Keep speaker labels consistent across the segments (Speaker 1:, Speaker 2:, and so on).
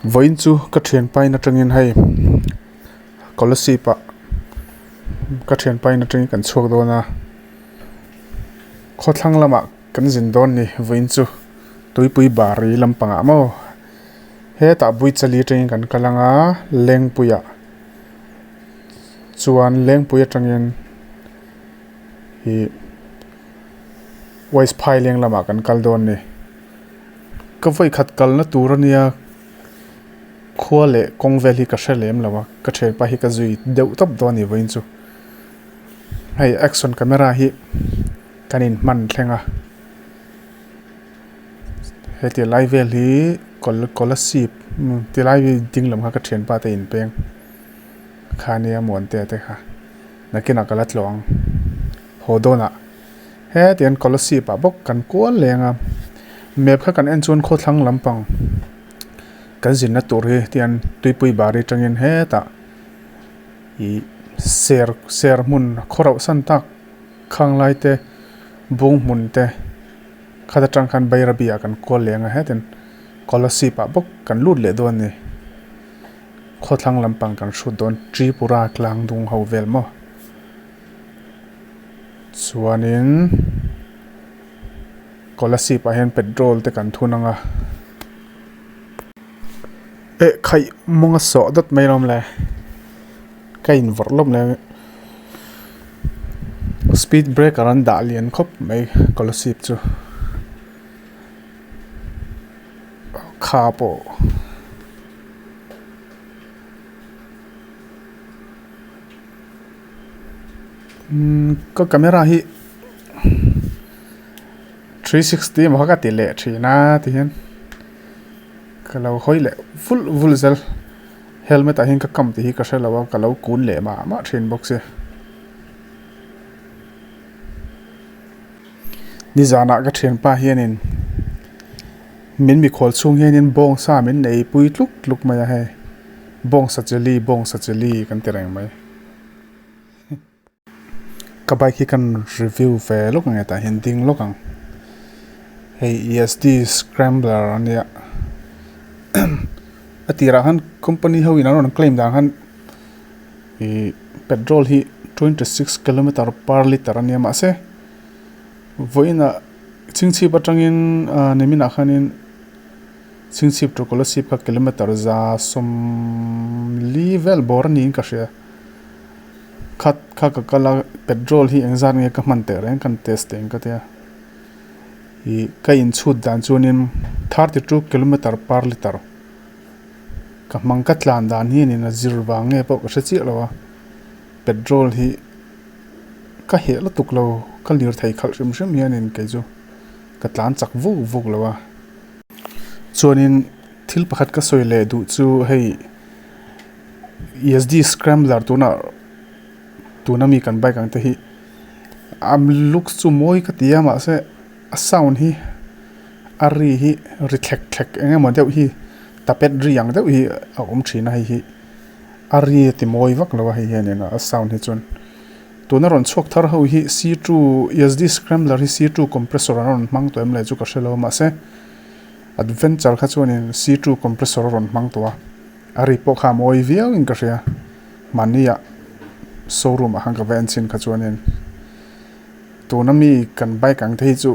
Speaker 1: Voin chu ka thian pai na tangin hei Kolasib ka thian pai na tangin kan chuak do na khotlang lama kan zin don ni voin chu tuipui bari lampanga mo he ta bui chali tangin kan kalanga Lengpui chuan Lengpui tangin hi voice phai leng lama kan kal don ni ka voi khat kal na turania khua le kongvel hi ka hrelem lawa ka thian pa hi ka zui deuh top do ni voin chu hei action camera hi kanin man thlenga he ti live vel hi Kolasib ti live ding lam ka thian pa te in peng khania mon te kha nakina kala tlong hodona he tian Kolasib bok kan kual lenga map kha kan en chun kho thlang lampang kan zin na tur hi tian tuipui bari tangin he ta I ser mun khorau san tak khang lai te bung mun te khada tang kan bayra bia kan kol lenga he ten Kolasib bok kan lut le don ni kho thlang lampang kan shu don tripura klang dung ho vel mo chuanin Kolasib hen petrol te kan thunanga khai monga so dot mai rom le kain vorlom le speed breaker an da lian khop mai Kolasib chu kha po ko camera hi 360 ma ka ti le thina ti hen kalau hoi le full zel helmet a hin ka kam ti hi ka hrelawa kalau kun le ma thin box e ni zana ka thian pa hianin min mi khol chung hianin bong sa min nei pui tluk mai he bong sajali kan tereng mai ka bike hi kan review ve lok nge ta hinding lokang hey ESD scrambler ania atira han company ho ina ron claim dang han petrol hi 26 km/l ania ma se voina chingchi batangin nemina khanin chingchi to Kolasib ka kilometer za som level bor ni ka she khat ka kala petrol hi engzar nge ka man te ren kan testing ka te I ka in chut dan chunin 32 km/l ka mangka tlan dan hi ni na zirwa nge po ka chi lawa petrol hi ka he la tuklo ka lir thai khal rim hianin ke chu ka tlan chak vu lawa chuanin thil pakhat ka soile du chu hei ESD scrambler tuna mi kan bike ang te hi am looks chu moi ka tia ma se a sound hi ari hi reflect enge mo deuh hi tapet riang deuh hi a thina hi ari ti moi vak lawa hi hianin a sound hi chun tuna ron chok thar ho hi C2 ESD scrambler hi C2 compressor ron mang to em le chu ka hrelo ma se adventure kha chuanin C2 compressor ron mang to ari po kha moi viau in ka ria mania showroom a hang ka venchin kha chuanin tuna mi kan bike ang thei chu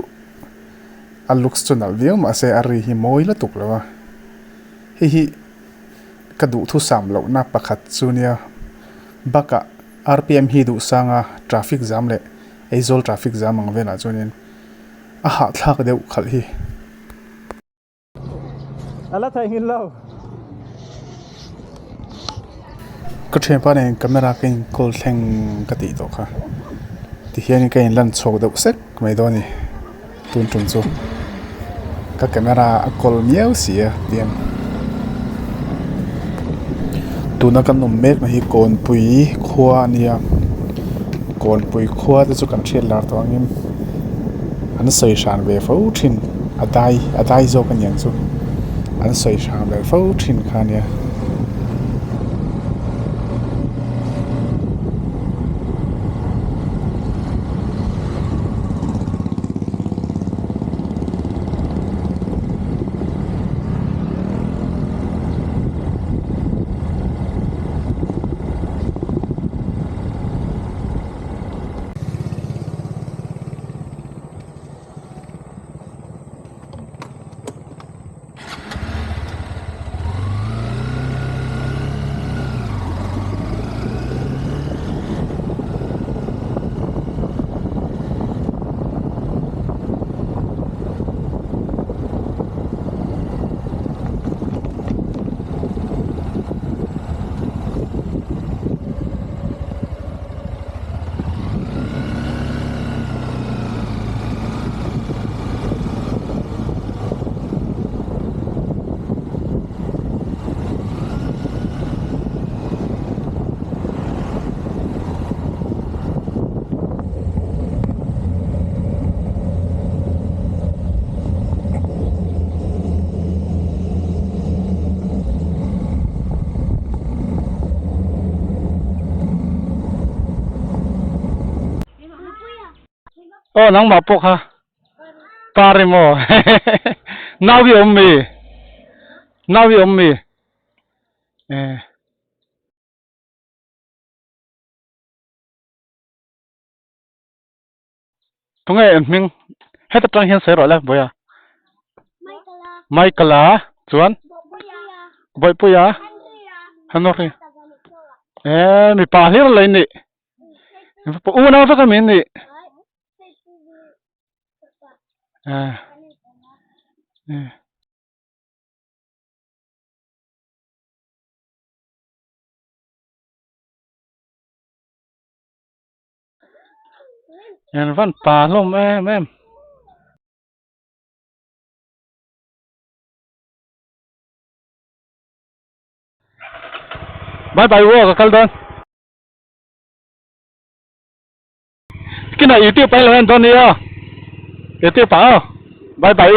Speaker 1: a looks chunal viau ma se ari hi moi la tuk lawa hi ka du thu sam lo na pakhat chunia baka RPM hi du sanga traffic jam le aizol traffic jam ang vela chunin a ha thlak deuh khal hi ala thai hin lo ka thian pa ne camera ken kol thleng ka ti to kha ti hian ka in lan chok deuh sek mai do ni tun chu ka camera a kol miau sia tiam tuna kan nom mek na hi Kawnpui khua ania Kawnpui khua te chu kan thian lar to angin an soi shan ve fo thin adai zo kan yang chu an soi shan ve fo thin khania
Speaker 2: โอ้น้องมาปกฮะปาริโมนาวิอมมีนาวิอมมีตรงไอ้มิงให้ตัดตรงเห็นเสือหรอแล้วบ่ยาไม่กล้าจวนบ่อยปุยาฮันนอรีมีปลาเลี้ยงอะไรนี่ปูน้ำสักมินนี่ยันวันปลาลมแม่บายบายวัวกับคัลดอนกินอะไรอยู่ที่ไปเลยตอนนี้อ่ะอยู่ที่ป่าบายบาย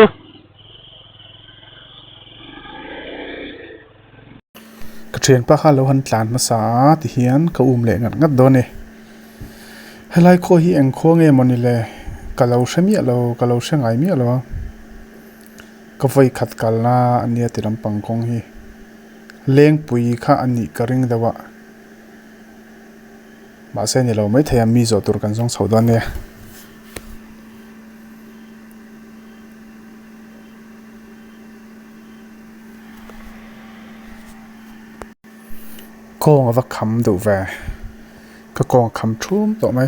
Speaker 1: กระเทียนป้าข้าเราหันหลานมาสาที่เฮียนก็อุ้มเละงัดโดนเนี่ยให้ไล่โคฮีเองโคเงี้ยมันนี่เลยก็เราเชื่อมีเราก็เราเชื่อไงมีเราก็ไฟขัดกันละอันนี้ติดลำปังคงฮีเลี้ยงปุยข้าอันนี้กระริงเดวะมาเส้นนี่เราไม่แทนมีโจตุรกันสองสาวดอนเนี่ยกองว่าคำดูแวก็กองคำชุ่มต่อไหม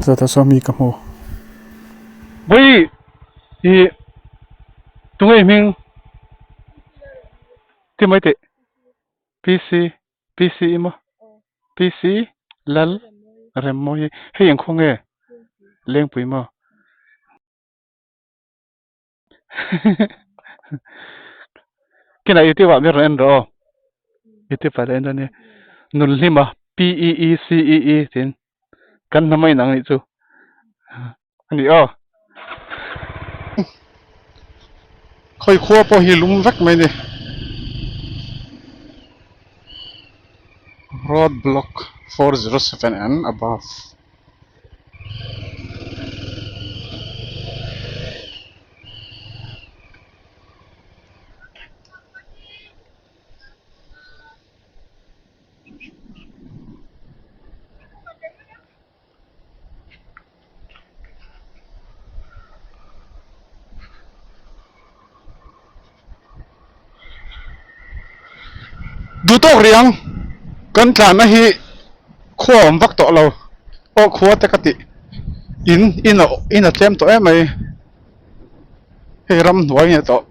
Speaker 1: จะทำมีกับโม
Speaker 2: วิอีตรงไอ้มิงที่ไม่ติพีซีมั้งพีซีลัลเรมโมยให้ยังคงเลี้ยงปุ๋ยมั้งกินอะไรที่ว่าไม่รู้เอ็นรอที่ไปเอ็นนี่นุลลิมะ PEECEE สินกันทำไมหนังนี่จูอันนี้อ๋อค่อยขั้วพอหิลุมรักไหมเนี่ย road block 407 and aboveดูโต๊ะเรียงกันฐานนะฮีขั้ววักโต๊ะเราโอ้ขั้วตะกติอินเต็มโต๊ะไหมให้รำหัวเนี่ยโต๊ะ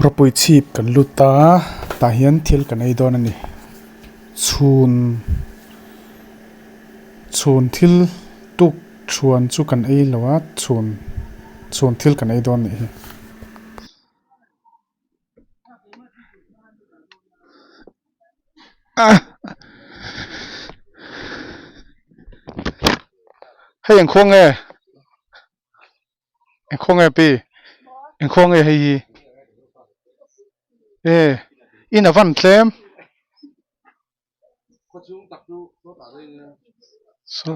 Speaker 1: rapui chip kan luta ta hian thil kan ei don ani chhun thil tuk chuan chu kan ei lawa chhun thil kan ei don ni hi
Speaker 2: hay anh khong nghe pi anh khong nghe hay ê in ở văn xem so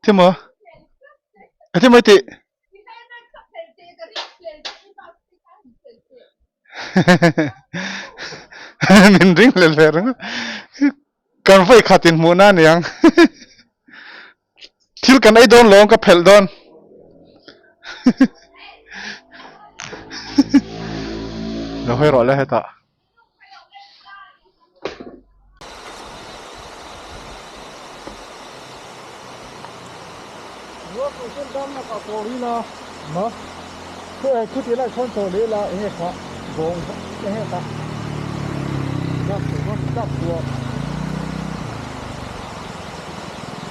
Speaker 2: thế mà thế mà thì mình ring lên lên còn phải khát tiền mua na niang thiếu cái này don long cái phèn don nó hơi rõ lại hết ta
Speaker 3: Hãy subscribe cho kênh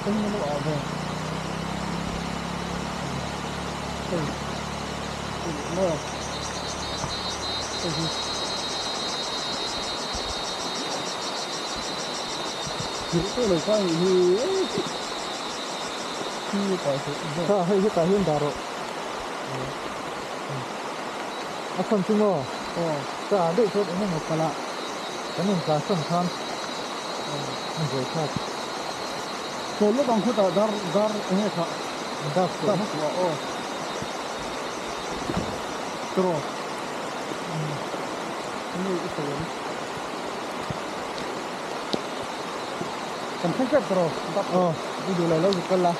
Speaker 3: Ghiền Mì Gõ để không bỏ lỡ những video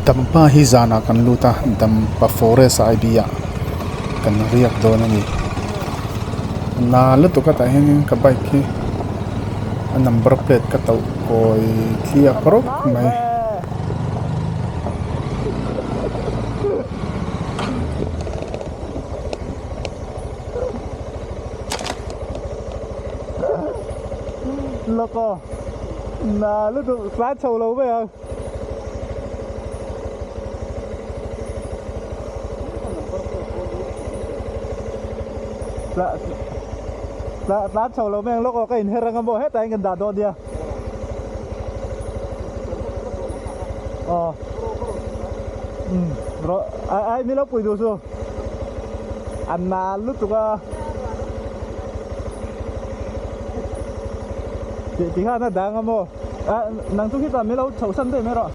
Speaker 1: dampa hi zana kan luta dampa forest ai bia kan riak don ani na lu tu ka ta hen ka bike hi a number plate ka tau koi thia krok mai
Speaker 3: Loco, na lúc tụi phát sầu lâu bây giờ. Phát sầu lâu bây giờ lúc có cái hình răng bộ hết anh gần đạt đòn đi. Rồi ai mi lúc quỳ đồ số. Anh na lúc tụi chỉ hai nó đang ngâm mồ, nắng tu khi ta mới lâu chậu sân thế mới rồi.